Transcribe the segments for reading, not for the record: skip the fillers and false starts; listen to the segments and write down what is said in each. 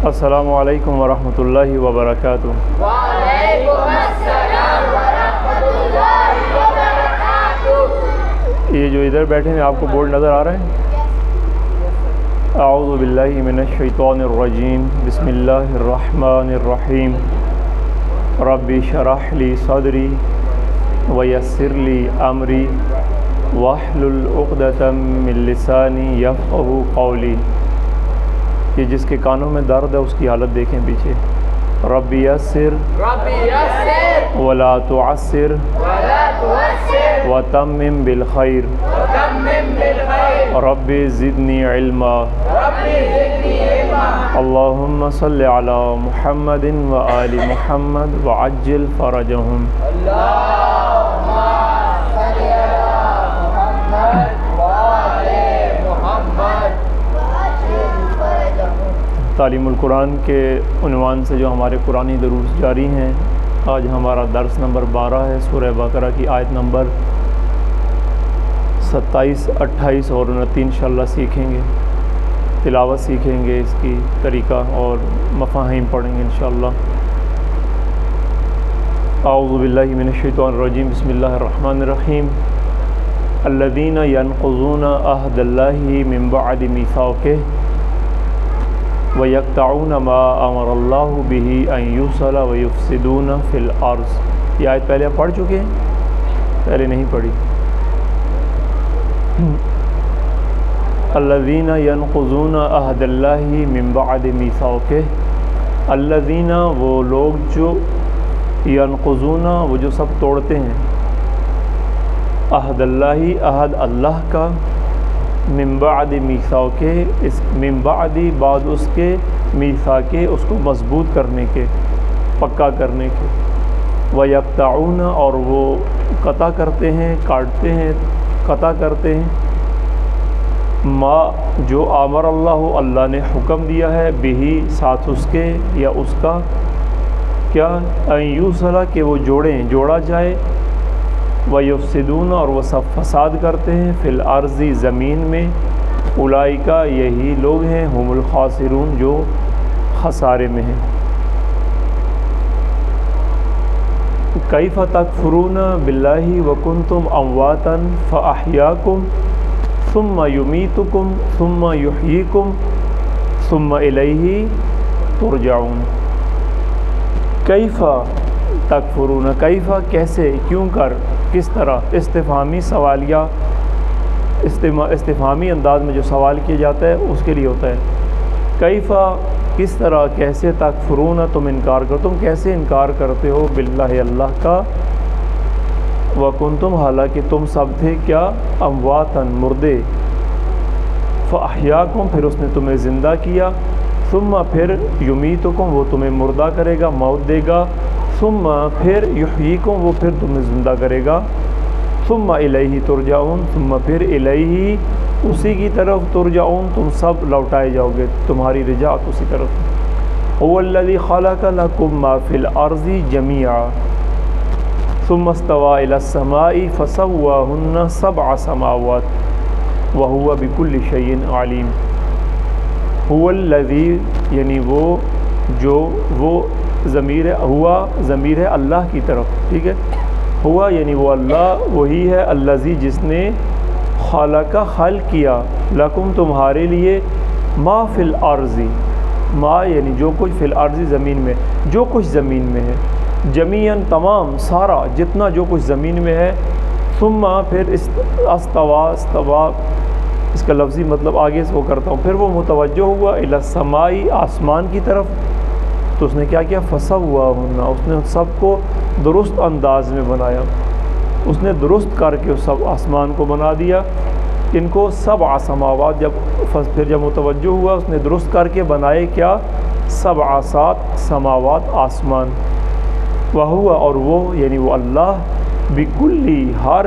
السلام علیکم ورحمۃ اللہ وبرکاتہ۔ وعلیکم السلام ورحمۃ اللہ وبرکاتہ۔ یہ جو ادھر بیٹھے ہیں آپ کو بورڈ نظر آ رہا ہے؟ اعوذ باللہ من الشیطان الرجیم، بسم اللہ الرحمن الرحیم، رب اشرح لی صدری ویسر لی امری واحلل عقدۃ من لسانی یفقہوا قولی۔ یہ جس کے کانوں میں درد ہے اس کی حالت دیکھیں پیچھے۔ رب یسر ولا تعسر وتمم بالخیر رب زدنی علما۔ اللہم صل علی محمد وآل محمد وعجل فرجہم۔ تعلیم القرآن کے عنوان سے جو ہمارے قرآنی دروس جاری ہیں، آج ہمارا درس نمبر 12 ہے۔ سورہ بقرہ کی آیت نمبر 27، 28 اور 29 انشاءاللہ سیکھیں گے، تلاوت سیکھیں گے، اس کی طریقہ اور مفاہیم پڑھیں گے انشاءاللہ۔ اعوذ باللہ من الشیطان الرجیم، بسم اللہ الرحمن الرحیم۔ الذین ینقضون عہد اللہ من بعد میثاقہ وَيَقْطَعُونَ مَا أَمَرَ اللَّهُ بِهِ أَن يُوصَلَ وَيُفْسِدُونَ فِي الْأَرْضِ۔ یہ آیت پہلے آپ پڑھ چکے ہیں؟ پہلے نہیں پڑھی۔ الذین ینقضون عہد اللہ من بعد میثاقہ، الذین وہ لوگ جو ینقضون وہ جو سب توڑتے ہیں، عہد اللہ عہد اللہ کا، من بعد میثاقہ اس من بعد بعد اس کے، میثاقہ اس کو مضبوط کرنے کے، پکا کرنے کے، وَيَقْطَعُونَ اور وہ قطع کرتے ہیں، کاٹتے ہیں، قطع کرتے ہیں، ما جو امر اللہ اللہ نے حکم دیا ہے، بہی ساتھ اس کے یا اس کا، کیا ان یوصل کہ وہ جوڑیں، جوڑا جائے، وَيُفْسِدُونَ اور وہ سب فساد کرتے ہیں، فی الارض زمین میں، اولئک یہی لوگ ہیں، ہم الخاسرون جو خسارے میں ہیں۔ کیف تکفرون باللہ وکنتم امواتا فاحیاکم ثم یمیتکم ثم یحییکم ثم الیہ ترجعون۔ کیف تکفرون، کیف کیسے، کیوں کر، کس طرح، استفہامی سوالیہ، استفہامی انداز میں جو سوال کیا جاتا ہے اس کے لیے ہوتا ہے۔ کیف کس طرح، کیسے، تکفرون تم انکار کرو، تم کیسے انکار کرتے ہو، باللہ اللہ کا، وکنتم حالانکہ تم سب تھے کیا، امواتن مردے، فاحیاکم پھر اس نے تمہیں زندہ کیا، ثم پھر یمیتکم وہ تمہیں مردہ کرے گا، موت دے گا، ثم پھر یحییکم وہ پھر تمہیں زندہ کرے گا، ثم الیہ ترجعون ثم پھر الیہ اسی کی طرف ترجعون تم سب لوٹائے جاؤ گے، تمہاری رجعت اسی طرف۔ هو الذی خلق لکم ما فی الارض جمیعا ثم استوى الی السماء فسواہن سبع سماوات وہو بکل شیء علیم۔ هو الذی یعنی وہ جو، وہ ضمیر ہے، ہوا ضمیر ہے اللہ کی طرف، ٹھیک ہے، ہوا یعنی وہ اللہ، وہی ہے الذی جس نے خلق خلق کیا، لکم تمہارے لیے، ما فی الارض ما یعنی جو کچھ، فی الارض زمین میں، جو کچھ زمین میں ہے، جمیعاً تمام، سارا جتنا جو کچھ زمین میں ہے، ثم پھر استوا اس کا لفظی مطلب آگے سے وہ کرتا ہوں، پھر وہ متوجہ ہوا الی السماء آسمان کی طرف، تو اس نے کیا کیا، فسواہن اس نے سب کو درست انداز میں بنایا، اس نے درست کر کے سب آسمان کو بنا دیا، ان کو سبع سماوات، پھر جب متوجہ ہوا اس نے درست کر کے بنائے کیا، سبع سات سماوات آسمان، وہو اور وہ یعنی وہ اللہ، بکلی ہر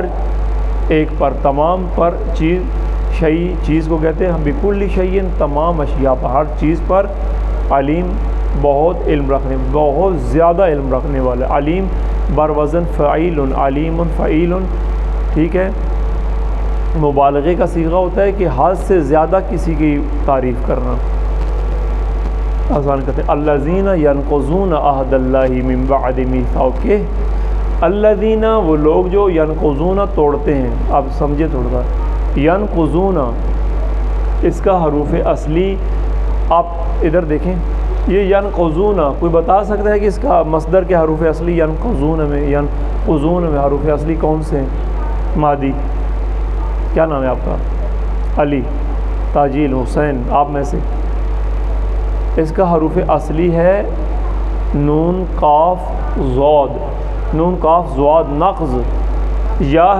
ایک پر، تمام پر، چیز، شیء چیز کو کہتے ہیں، بکل شیء تمام اشیاء پر، ہر چیز پر، علیم بہت علم رکھنے، بہت زیادہ علم رکھنے والا، علیم بر وزن فعیل، علیم فعیل، ٹھیک ہے، مبالغے کا صیغہ ہوتا ہے کہ حد سے زیادہ کسی کی تعریف کرنا۔ آسان کرتے ہیں الذین ینقضون عہد اللہ من بعد میثاقہ، الذین وہ لوگ جو ینقضون توڑتے ہیں، آپ سمجھے تھوڑا سا، ینقضون اس کا حروف اصلی آپ ادھر دیکھیں، یہ ینقضون کوئی بتا سکتا ہے کہ اس کا مصدر کے حروف اصلی ینقضون میں حروف اصلی کون سے ہیں؟ مادی، کیا نام ہے آپ کا؟ علی، تاجیل، حسین، آپ میں سے اس کا حروف اصلی ہے نون قاف ضاد، نون قاف ضاد نقض، یا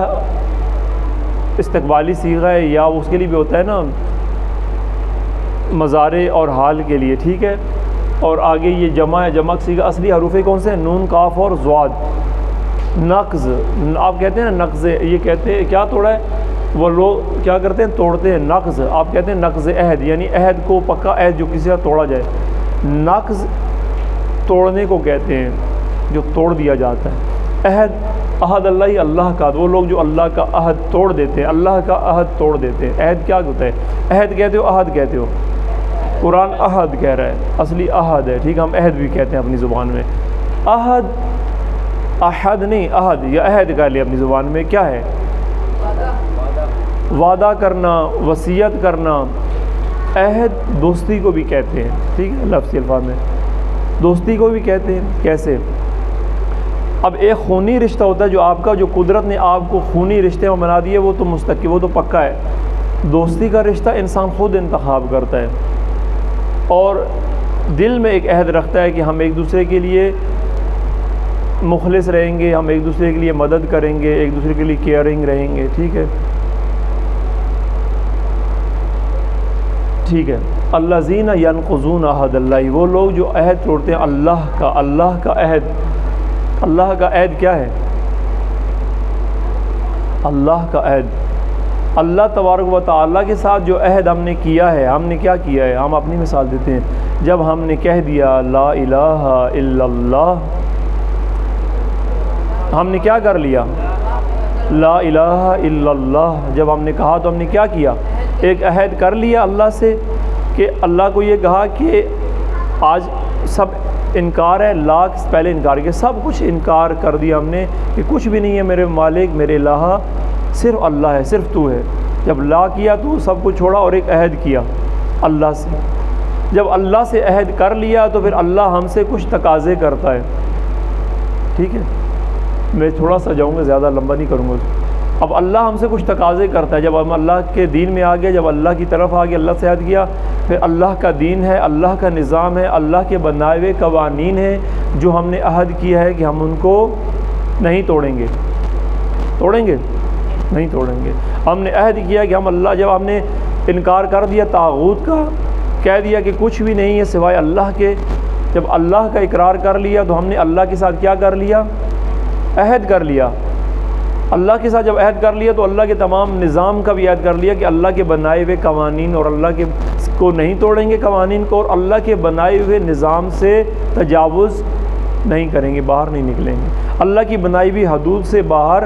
استقبالی صیغہ ہے، یا اس کے لیے بھی ہوتا ہے نا مضارع اور حال کے لیے، ٹھیک ہے، اور آگے یہ جمع ہے، جمع صیغہ اصلی حروف کون سے ہیں؟ نون قاف اور ضاد نقض، آپ کہتے ہیں نا نقض، یہ کہتے ہیں کیا توڑا ہے؟ وہ لوگ کیا کرتے ہیں؟ توڑتے ہیں نقض، آپ کہتے ہیں نقض عہد، یعنی عہد کو، پکا عہد جو کسی کا توڑا جائے، نقض توڑنے کو کہتے ہیں جو توڑ دیا جاتا ہے۔ عہد اللہ، اللہ کا، وہ لوگ جو اللہ کا عہد توڑ دیتے ہیں، اللہ کا عہد توڑ دیتے ہیں۔ عہد کیا ہوتا ہے؟ عہد کہتے ہو، عہد کہتے ہو، قرآن عہد کہہ رہا ہے، اصلی عہد ہے، ٹھیک ہے، ہم عہد بھی کہتے ہیں اپنی زبان میں، عہد احد نہیں، عہد یا عہد کہہ لیا اپنی زبان میں، کیا ہے؟ وعدہ کرنا، وصیت کرنا۔ عہد دوستی کو بھی کہتے ہیں، ٹھیک ہے، لفظی الفاظ میں دوستی کو بھی کہتے ہیں۔ کیسے؟ اب ایک خونی رشتہ ہوتا ہے جو آپ کا، جو قدرت نے آپ کو خونی رشتے میں بنا دیے، وہ تو مستقل، وہ تو پکا ہے۔ دوستی کا رشتہ انسان خود انتخاب کرتا ہے اور دل میں ایک عہد رکھتا ہے کہ ہم ایک دوسرے کے لیے مخلص رہیں گے، ہم ایک دوسرے کے لیے مدد کریں گے، ایک دوسرے کے لیے کیئرنگ رہیں گے، ٹھیک ہے، ٹھیک ہے۔ الذین ینقضون عہد اللہ، وہ لوگ جو عہد توڑتے ہیں اللہ کا، اللہ کا عہد۔ اللہ کا عہد کیا ہے؟ اللہ کا عہد، اللہ تبارک و تعالیٰ کے ساتھ جو عہد ہم نے کیا ہے، ہم نے کیا کیا ہے؟ ہم اپنی مثال دیتے ہیں، جب ہم نے کہہ دیا لا الہ الا اللہ، ہم نے کیا کر لیا؟ لا الہ الا اللہ، جب ہم نے کہا تو ہم نے کیا کیا؟ ایک عہد کر لیا اللہ سے، کہ اللہ کو یہ کہا کہ آج سب انکار ہے، لاکھ پہلے انکار کیا، سب کچھ انکار کر دیا ہم نے کہ کچھ بھی نہیں ہے میرے مالک، میرے الہ، صرف اللہ ہے، صرف تو ہے۔ جب لا کیا تو سب کچھ چھوڑا اور ایک عہد کیا اللہ سے۔ جب اللہ سے عہد کر لیا تو پھر اللہ ہم سے کچھ تقاضے کرتا ہے، ٹھیک ہے، میں تھوڑا سا جاؤں گا، زیادہ لمبا نہیں کروں گا۔ اب اللہ ہم سے کچھ تقاضے کرتا ہے، جب ہم اللہ کے دین میں آ گئے، جب اللہ کی طرف آ گئے، اللہ سے عہد کیا، پھر اللہ کا دین ہے، اللہ کا نظام ہے، اللہ کے بنائے ہوئے قوانین ہیں جو ہم نے عہد کیا ہے کہ ہم ان کو نہیں توڑیں گے۔ توڑیں گے؟ نہیں توڑیں گے۔ ہم نے عہد کیا کہ ہم اللہ، جب ہم نے انکار کر دیا طاغوت کا، کہہ دیا کہ کچھ بھی نہیں ہے سوائے اللہ کے، جب اللہ کا اقرار کر لیا تو ہم نے اللہ کے ساتھ کیا کر لیا؟ عہد کر لیا۔ اللہ کے ساتھ جب عہد کر لیا تو اللہ کے تمام نظام کا بھی عہد کر لیا کہ اللہ کے بنائے ہوئے قوانین، اور اللہ کے کو نہیں توڑیں گے قوانین کو، اور اللہ کے بنائے ہوئے نظام سے تجاوز نہیں کریں گے، باہر نہیں نکلیں گے، اللہ کی بنائی ہوئی حدود سے باہر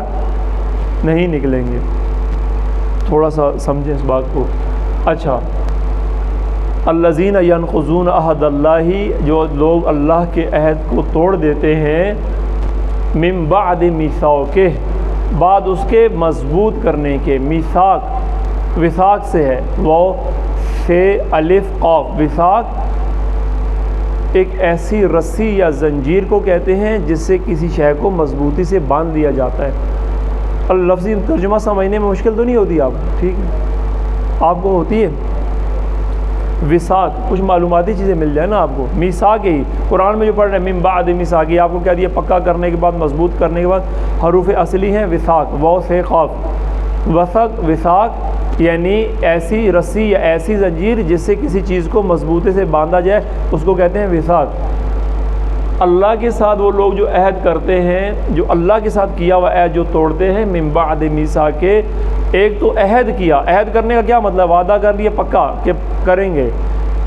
نہیں نکلیں گے۔ تھوڑا سا سمجھیں اس بات کو۔ اچھا، الذین ینقضون عہد اللہ، جو لوگ اللہ کے عہد کو توڑ دیتے ہیں، من بعد میثاقہ، بعد اس کے مضبوط کرنے کے، میثاق وثاق سے ہے، وہ سے الف قاف، وثاق ایک ایسی رسی یا زنجیر کو کہتے ہیں جس سے کسی شے کو مضبوطی سے باندھ دیا جاتا ہے۔ لفظی ترجمہ سمجھنے میں مشکل تو نہیں ہوتی آپ کو؟ ٹھیک ہے، آپ کو ہوتی ہے وثاق، کچھ معلوماتی چیزیں مل جائے نا آپ کو۔ میثاق ہی قرآن میں جو پڑھ رہے ہیں من بعد میثاق، آپ کو کہہ دیا پکا کرنے کے بعد، مضبوط کرنے کے بعد، حروف اصلی ہیں وثاق، واو سے قاف، وثاق یعنی ایسی رسی یا ایسی زنجیر جس سے کسی چیز کو مضبوطی سے باندھا جائے، اس کو کہتے ہیں وثاق۔ اللہ کے ساتھ وہ لوگ جو عہد کرتے ہیں، جو اللہ کے ساتھ کیا ہوا عہد جو توڑتے ہیں، من بعد میثاق کے، ایک تو عہد کیا، عہد کرنے کا کیا مطلب؟ وعدہ کر لیا پکا کہ کریں گے۔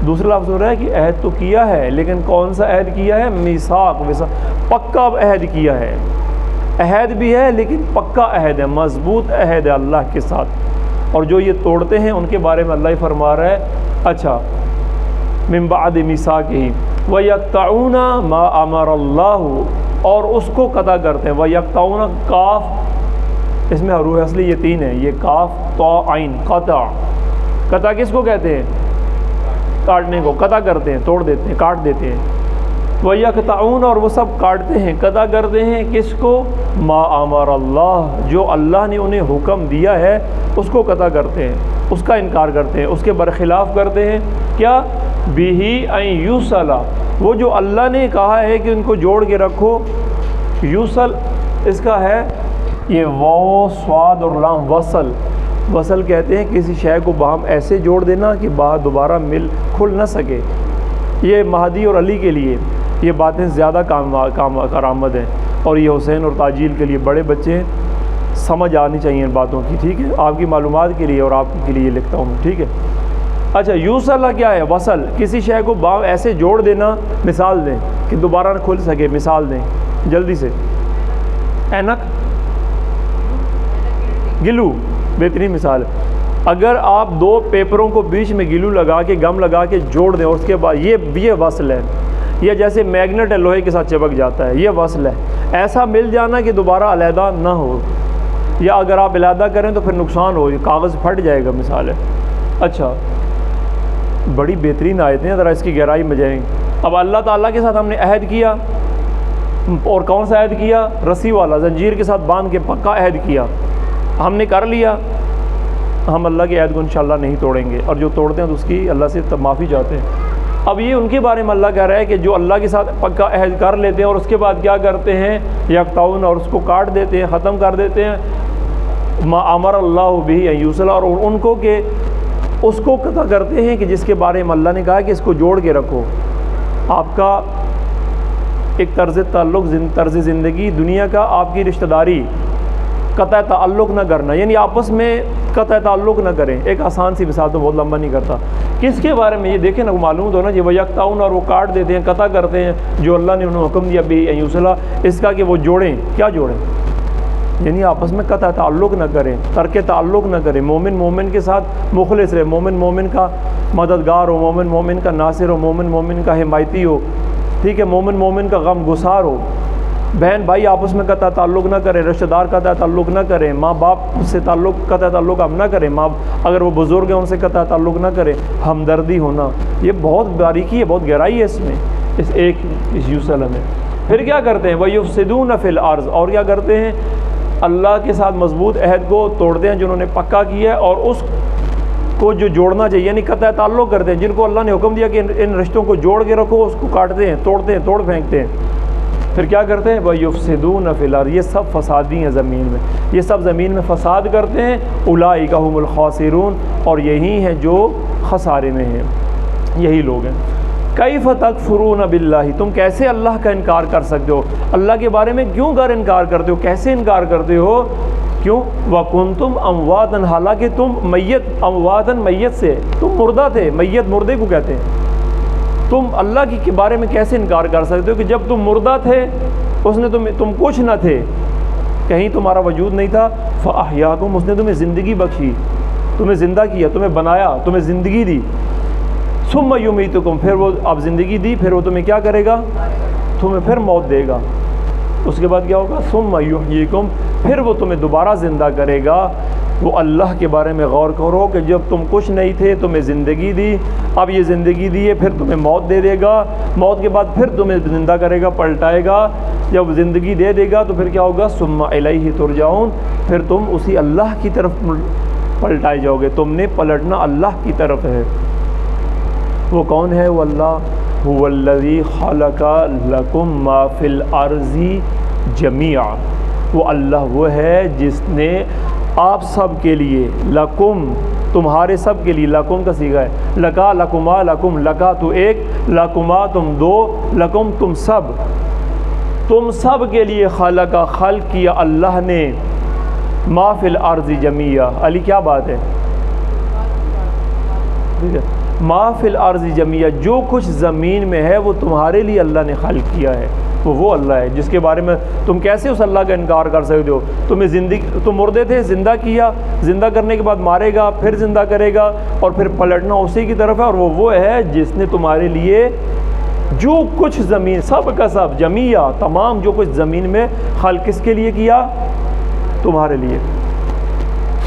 دوسرا لفظ ہو رہا ہے کہ عہد تو کیا ہے، لیکن کون سا عہد کیا ہے؟ میثاق، پکا عہد کیا ہے، عہد بھی ہے لیکن پکا عہد ہے، مضبوط عہد ہے اللہ کے ساتھ۔ اور جو یہ توڑتے ہیں ان کے بارے میں اللہ ہی فرما رہا ہے، اچھا من بعد میثاقہ وَيَقْطَعُونَ مَا أَمَرَ اللَّهُ اور اس کو قطع کرتے ہیں. وَيَقْطَعُونَ کاف اس میں حروف اصلی یہ تین ہیں, یہ کاف طا عین قطع. قطع کس کو کہتے ہیں؟ کاٹنے کو. قطع کرتے ہیں, توڑ دیتے ہیں, کاٹ دیتے ہیں. وَيَقْطَعُونَ اور وہ سب کاٹتے ہیں, قطع کرتے ہیں کس کو؟ ما امر اللہ جو اللہ نے انہیں حکم دیا ہے اس کو قطع کرتے ہیں, اس کا انکار کرتے ہیں, اس کے برخلاف کرتے ہیں. کیا؟ بِهِ أَن يُوصَلَ وہ جو اللہ نے کہا ہے کہ ان کو جوڑ کے رکھو. یوصل اس کا ہے یہ واو صاد اور لام وصل. وصل کہتے ہیں کسی شے کو باہم ایسے جوڑ دینا کہ دوبارہ مل کھل نہ سکے. یہ مہدی اور علی کے لیے یہ باتیں زیادہ کارآمد ہیں, اور یہ حسین اور تاجیل کے لیے بڑے بچے ہیں, سمجھ آنی چاہیے ان باتوں کی. ٹھیک ہے, آپ کی معلومات کے لیے اور آپ کے لیے یہ لکھتا ہوں. ٹھیک ہے. اچھا یوصل کیا ہے؟ وصل کسی شے کو باہم ایسے جوڑ دینا. مثال دیں کہ دوبارہ نہ کھل سکے. مثال دیں جلدی سے. اینک, گلو بہترین مثال ہے. اگر آپ دو پیپروں کو بیچ میں گلو لگا کے گم لگا کے جوڑ دیں اور اس کے بعد یہ وصل ہے. یہ جیسے میگنیٹ ہے لوہے کے ساتھ چپک جاتا ہے, یہ وصل ہے. ایسا مل جانا کہ دوبارہ علیحدہ نہ ہو, یا اگر آپ علیحدہ کریں تو پھر نقصان ہو, یہ کاغذ پھٹ جائے گا. مثال ہے. اچھا بڑی بہترین آیتیں ہیں, ذرا اس کی گہرائی میں جائیں. اب اللہ تعالیٰ کے ساتھ ہم نے عہد کیا, اور کون سا عہد کیا؟ رسی والا, زنجیر کے ساتھ باندھ کے پکا عہد کیا. ہم نے کر لیا, ہم اللہ کے عہد کو انشاءاللہ نہیں توڑیں گے, اور جو توڑتے ہیں تو اس کی اللہ سے معافی چاہتے ہیں. اب یہ ان کے بارے میں اللہ کہہ رہا ہے کہ جو اللہ کے ساتھ پکا عہد کر لیتے ہیں اور اس کے بعد کیا کرتے ہیں؟ یقطعون اور اس کو کاٹ دیتے ہیں, ختم کر دیتے ہیں. ما امر اللہ بہ ان یوصل اور ان کو کہ اس کو قطع کرتے ہیں کہ جس کے بارے میں اللہ نے کہا کہ اس کو جوڑ کے رکھو. آپ کا ایک طرز تعلق, طرز زندگی دنیا کا, آپ کی رشتہ داری, قطع تعلق نہ کرنا, یعنی آپس میں قطع تعلق نہ کریں. ایک آسان سی مثال تو بہت لمبا نہیں کرتا. کس کے بارے میں؟ یہ دیکھیں نا, معلوم تو نا یہ وَيَقْطَعُونَ اور وہ کاٹ دیتے ہیں, قطع کرتے ہیں جو اللہ نے انہیں حکم دیا بِهِ أَن يُوصَلَ اس کا کہ وہ جوڑیں. کیا جوڑیں؟ یعنی آپس میں قطع تعلق نہ کریں, ترک تعلق نہ کریں. مومن مومن کے ساتھ مخلص رہے, مومن مومن کا مددگار ہو, مومن مومن کا ناصر ہو, مومن مومن کا حمایتی ہو. ٹھیک ہے, مومن مومن کا غم گسار ہو. بہن بھائی آپس میں قطع تعلق نہ کریں, رشتہ دار قطع تعلق نہ کریں, ماں باپ سے قطع تعلق ہم نہ کریں, ماں اگر وہ بزرگ ہیں ان سے قطع تعلق نہ کریں. ہمدردی ہونا, یہ بہت باریکی ہے, بہت گہرائی ہے اس میں, اس یوصل میں. پھر کیا کرتے ہیں؟ وَيُفْسِدُونَ فِي الْأَرْضِ اور کیا کرتے ہیں؟ اللہ کے ساتھ مضبوط عہد کو توڑتے ہیں جو انہوں نے پکا کیا ہے, اور اس کو جو جوڑنا چاہیے یعنی قطع تعلق کرتے ہیں. جن کو اللہ نے حکم دیا کہ ان رشتوں کو جوڑ کے رکھو, اس کو کاٹتے ہیں, توڑتے ہیں, توڑ پھینکتے ہیں. پھر کیا کرتے ہیں؟ وَيُفْسِدُونَ فِي الْأَرْضِ یہ سب فسادی ہیں زمین میں, یہ سب زمین میں فساد کرتے ہیں. اولئک هم الخاسرون اور یہی ہیں جو خسارے میں ہیں, یہی لوگ ہیں. کیف تکفرون باللہ تم کیسے اللہ کا انکار کر سکتے ہو؟ اللہ کے بارے میں کیوں انکار کرتے ہو؟ کیسے انکار کرتے ہو؟ کیوں؟ وَكُنْتُمْ أَمْوَاتًا حالانکہ تم میت, امواتاً میت سے, تم مردہ تھے. میت مردے کو کہتے ہیں. تم اللہ کے بارے میں کیسے انکار کر سکتے ہو کہ جب تم مردہ تھے اس نے تم کچھ نہ تھے, کہیں تمہارا وجود نہیں تھا. فَأَحْيَاكُمْ اس نے تمہیں زندگی بخشی, تمہیں زندہ کیا, تمہیں بنایا, تمہیں زندگی دی. ثُمَّ يُمِيتُكُمْ پھر وہ اب زندگی دی, پھر وہ تمہیں کیا کرے گا؟ تمہیں پھر موت دے گا. اس کے بعد کیا ہوگا؟ ثُمَّ يُحْيِيكُمْ پھر وہ تمہیں دوبارہ زندہ کرے گا. وہ اللہ کے بارے میں غور کرو کہ جب تم کچھ نہیں تھے تمہیں زندگی دی, اب یہ زندگی دی ہے, پھر تمہیں موت دے دے گا, موت کے بعد پھر تمہیں زندہ کرے گا, پلٹائے گا. جب زندگی دے دے گا تو پھر کیا ہوگا؟ ثُمَّ إِلَيْهِ تُرْجَعُونَ پھر تم اسی اللہ کی طرف پلٹائے جاؤ گے. تم نے پلٹنا اللہ کی طرف ہے. وہ کون ہے؟ وہ اللہ. هُوَ الَّذِي خَلَقَ لَكُم مَّا فِي الْأَرْضِ جَمِيعًا وہ اللہ وہ ہے جس نے آپ سب کے لیے, لکم تمہارے سب کے لیے, لکم کا صیغہ ہے, لکا لکما لکم, لکا تو ایک, لکما تم دو, لکم تم سب کے لیے خلقہ خلق کیا اللہ نے, ما فی الارض جمیعا. علی کیا بات ہے؟ ٹھیک ہے, ما فی الارض جمیعا جو کچھ زمین میں ہے وہ تمہارے لیے اللہ نے خلق کیا ہے, وہ اللہ ہے جس کے بارے میں تم کیسے اس اللہ کا انکار کر سکتے ہو؟ تم مردے تھے، زندہ کیا، زندہ کرنے کے بعد مارے گا، پھر زندہ کرے گا، اور پھر پلٹنا اسی کی طرف ہے، اور وہ ہے جس نے تمہارے لیے جو کچھ زمین، سب کا سب، جمیع، تمام جو کچھ زمین میں خلق کس کے لیے کیا؟ تمہارے لیے۔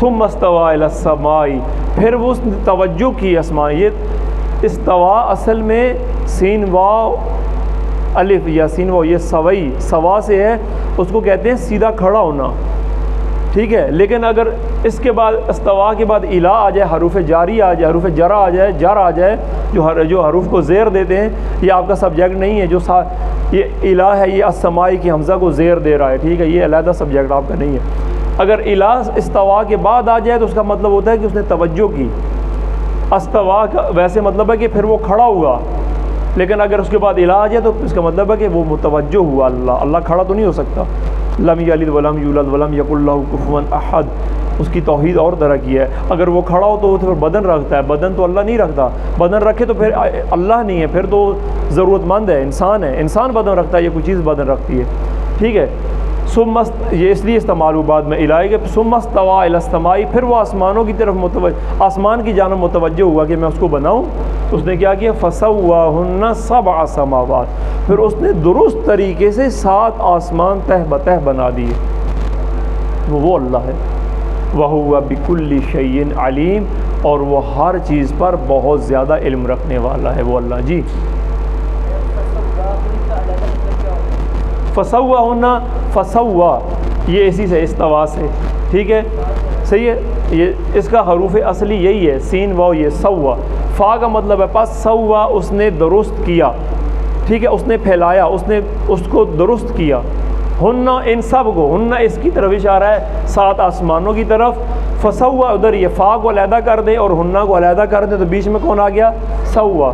ثم استوى الى السماء، پھر وہ اس نے توجہ کی آسمان۔ یہ استوا اصل میں سین واو الف یا سین واو، یہ سوئی، سوا سے ہے، اس کو کہتے ہیں سیدھا کھڑا ہونا، ٹھیک ہے؟ لیکن اگر اس کے بعد استوا کے بعد الا آ جائے، حروف جاری آ جائے، حروف جرا آ جائے، جر آ جائے، جو حروف کو زیر دیتے ہیں، یہ آپ کا سبجیکٹ نہیں ہے، جو یہ الا ہے، یہ السمائی کی حمزہ کو زیر دے رہا ہے، ٹھیک ہے؟ یہ علیحدہ سبجیکٹ آپ کا نہیں ہے۔ اگر الا استوا کے بعد آ جائے تو اس کا مطلب ہوتا ہے کہ اس نے توجہ کی۔ استوا کا ویسے مطلب ہے کہ پھر وہ کھڑا ہوا، لیکن اگر اس کے بعد الا آ جائے تو اس کا مطلب ہے کہ وہ متوجہ ہوا۔ اللہ کھڑا تو نہیں ہو سکتا۔ لم یلد ولم یولد ولم یکن لہ کفوا احد، اس کی توحید اور طرح کی ہے۔ اگر وہ کھڑا ہو تو وہ پھر بدن رکھتا ہے، بدن تو اللہ نہیں رکھتا۔ بدن رکھے تو پھر اللہ نہیں ہے، پھر تو ضرورت مند ہے، انسان ہے، انسان بدن رکھتا ہے، یہ کوئی چیز بدن رکھتی ہے، ٹھیک ہے؟ یہ اس لیے استعمال ہو بعد میں الہی کے ثم استوى الى السماء، پھر وہ آسمانوں کی طرف آسمان کی جانب متوجہ ہوا کہ میں اس کو بناؤں۔ اس نے کیا کیا؟ فسواہن سبع سماوات، پھر اس نے درست طریقے سے 7 آسمان تہ بتہ بنا دیے۔ وہ اللہ ہے۔ وَهُوَ بِكُلِّ شَيْءٍ عَلِيمٌ، اور وہ ہر چیز پر بہت زیادہ علم رکھنے والا ہے وہ اللہ۔ جی فسواہن، فسوا یہ اسی سے استوا سے، ٹھیک ہے؟ صحیح ہے؟ یہ اس کا حروف اصلی یہی ہے، سین واو، یہ سوا۔ فا کا مطلب ہے پس، سوا اس نے درست کیا، ٹھیک ہے؟ اس نے پھیلایا، اس نے اس کو درست کیا۔ ہن ان سب کو، ہن اس کی طرف اشارہ ہے 7 آسمانوں کی طرف۔ فسوا ادھر یہ فا کو علیحدہ کر دیں اور ہن کو علیحدہ کر دیں تو بیچ میں کون آ گیا؟ سوا۔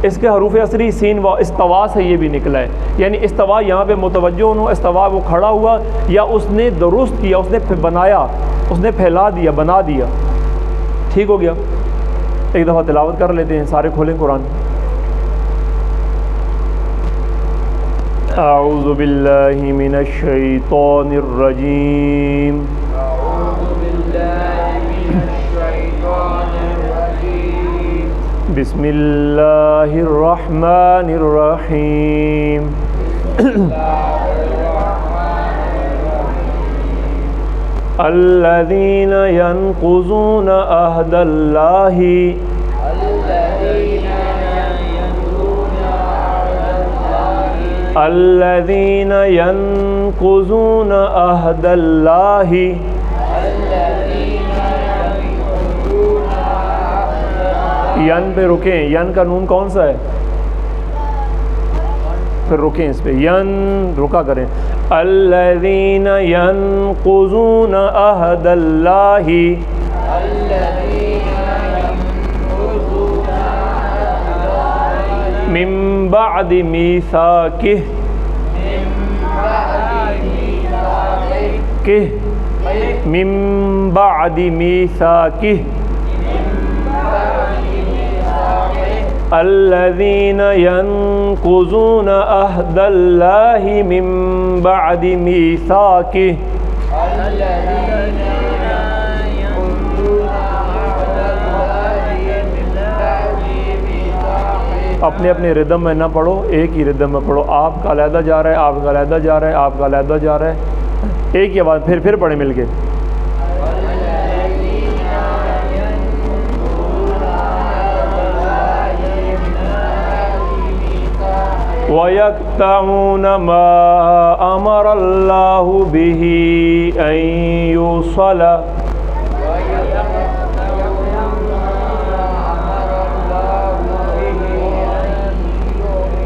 اس کے حروف اصلی سین و استوا سے یہ بھی نکلا ہے، یعنی استوا یہاں پہ متوجہ ہو، استوا وہ کھڑا ہوا، یا اس نے درست کیا، اس نے بنایا، اس نے پھیلا دیا، بنا دیا، ٹھیک ہو گیا؟ ایک دفعہ تلاوت کر لیتے ہیں، سارے کھولیں قرآن۔ اعوذ باللہ من الشیطان الرجیم، بسم اللہ الرحمن الرحیم۔ الذین ینقضون عہد اللہ، الذین ینقضون عہد اللہ، ین پہ رکیں، ین کا نون کون سا ہے؟ پھر رکیں اس پہ، ین رکا کریں۔ الذین ینقضون عہد اللہ، من بعد میثاقہ، من بعد میثاقہ، الذین ینقضون عہد اللہ من بعد میثاقہ۔ اپنے اپنے ردم میں نہ پڑھو، ایک ہی ردم میں پڑھو، آپ کا علیحدہ جا رہا ہے، آپ کا علیحدہ جا رہا ہے، آپ کا علیحدہ جا رہا ہے، ایک ہی آواز، پھر پڑھیں مل کے۔ وَيَقْطَعُونَ مَا أَمَرَ اللَّهُ بِهِ أَن يُوصَلَ،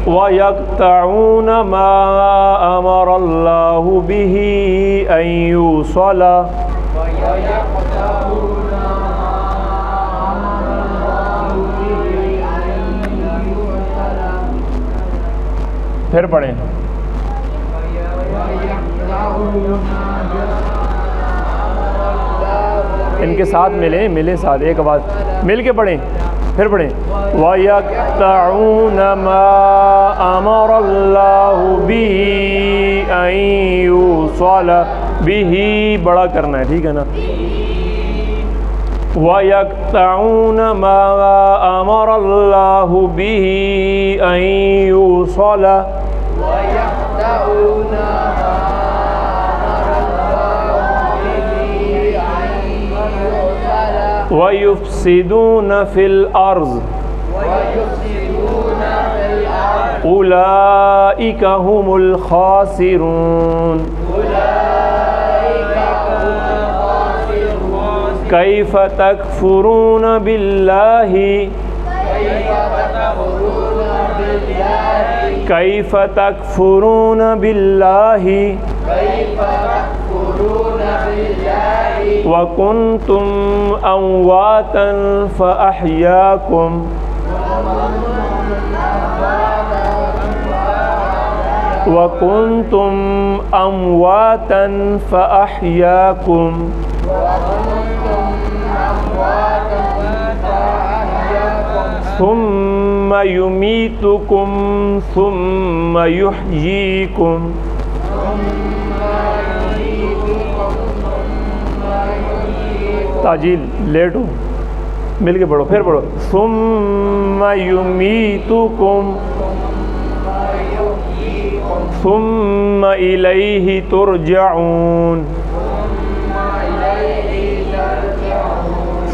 وَيَقْطَعُونَ مَا أَمَرَ اللَّهُ بِهِ أَن يُوصَلَ، پھر پڑھیں۔ ان کے ساتھ ملیں ساتھ، ایک آواز مل کے پڑھیں۔ پھر پڑھیں وَيَقْطَعُونَ مَا أَمَرَ اللَّهُ بِهِ أَن يُوصَلَ بِهِ، بڑا کرنا ہے، ٹھیک ہے نا، وَيَقْطَعُونَ مَا أَمَرَ اللَّهُ بِهِ أَن يُوصَلَ وَيَقْطَعُونَ مَا أَمَرَ اللَّهُ بِهِ أَن يُوصَلَ وَيُفْسِدُونَ فِي الْأَرْضِ أُولَئِكَ هُمُ الْخَاسِرُونَ كَيْفَ تَكْفُرُونَ بِاللَّهِ كَيْفَ تَكْفُرُونَ بِاللَّهِ وَكُنْتُمْ أَمْوَاتًا فَأَحْيَاكُمْ وَكُنْتُمْ أَمْوَاتًا فَأَحْيَاكُمْ ثُمَّ يُمِيتُكُمْ ثُمَّ يُحْيِيكُمْ تاجیل لیٹ ہو، مل کے پڑھو، پھر پڑھو ثُمَّ يُمِيتُكُمْ ثُمَّ إِلَيْهِ تُرْجَعُونَ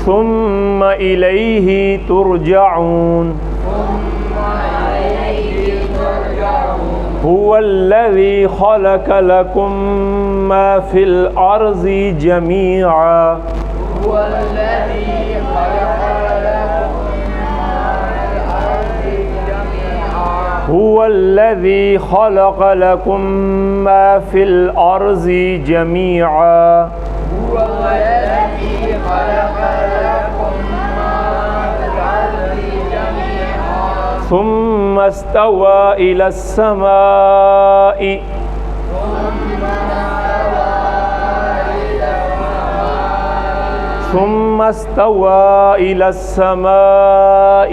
ثُمَّ إِلَيْهِ تُرْجَعُونَ هُوَ الَّذِي خَلَقَ لَكُم مَّا فِي الْأَرْضِ جَمِيعًا هُوَ الَّذِي خَلَقَ لَكُم مَّا فِي الْأَرْضِ جَمِيعًا ثُمَّ اسْتَوَى إِلَى السَّمَاءِ ثُمَّ اسْتَوَى إِلَى السَّمَاءِ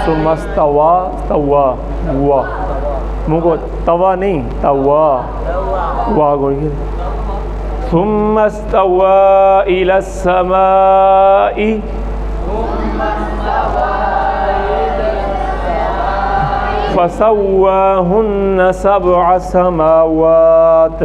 ثُمَّ اسْتَوَى ہوا منہ کو توا نہیں توا وا گوڑی ثُمَّ اسْتَوَى إِلَى السَّمَاءِ فَسَوَّاهُنَّ سَبْعَ سَمَاوَاتٍ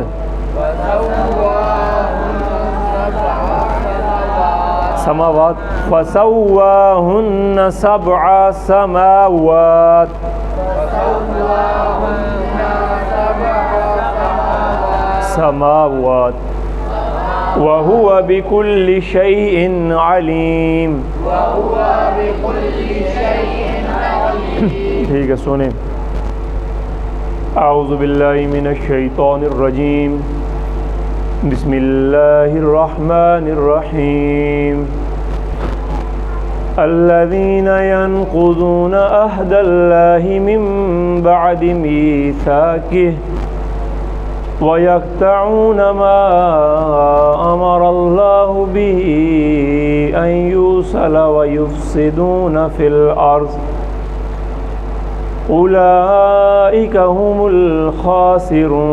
فَسَوَّاهُنَّ سَبْعَ سَمَاوَاتٍ وَهُوَ بِكُلِّ شَيْءٍ عَلِيمٌ ٹھیک ہے سنیں اعوذ باللہ من الشیطان الرجیم بسم اللہ الرحمن الرحیم الذين ينقضون عهد الله من بعد ميثاقه ويقطعون ما أمر الله به أن يوصل ويفسدون في الأرض أولئك هم الخاسرون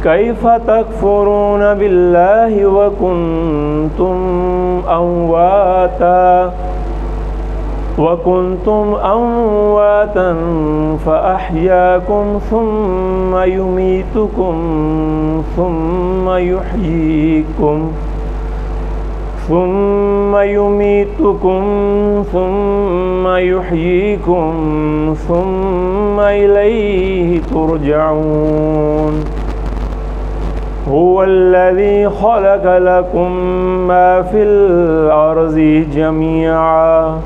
كيف تكفرون بالله وكنتم أمواتا فأحياكم ثم يميتكم ثم يحييكم ثم إليه ترجعون هو الذي خلق لكم ما في الأرض جميعا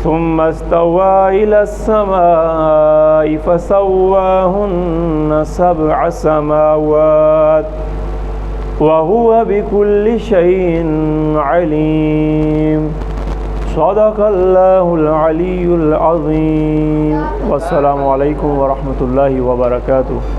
ثم استوى إلى السماء فسواهن سبع سماوات وهو بكل شيء عليم صدق الله العلي العظيم والسلام عليكم ورحمة الله وبركاته.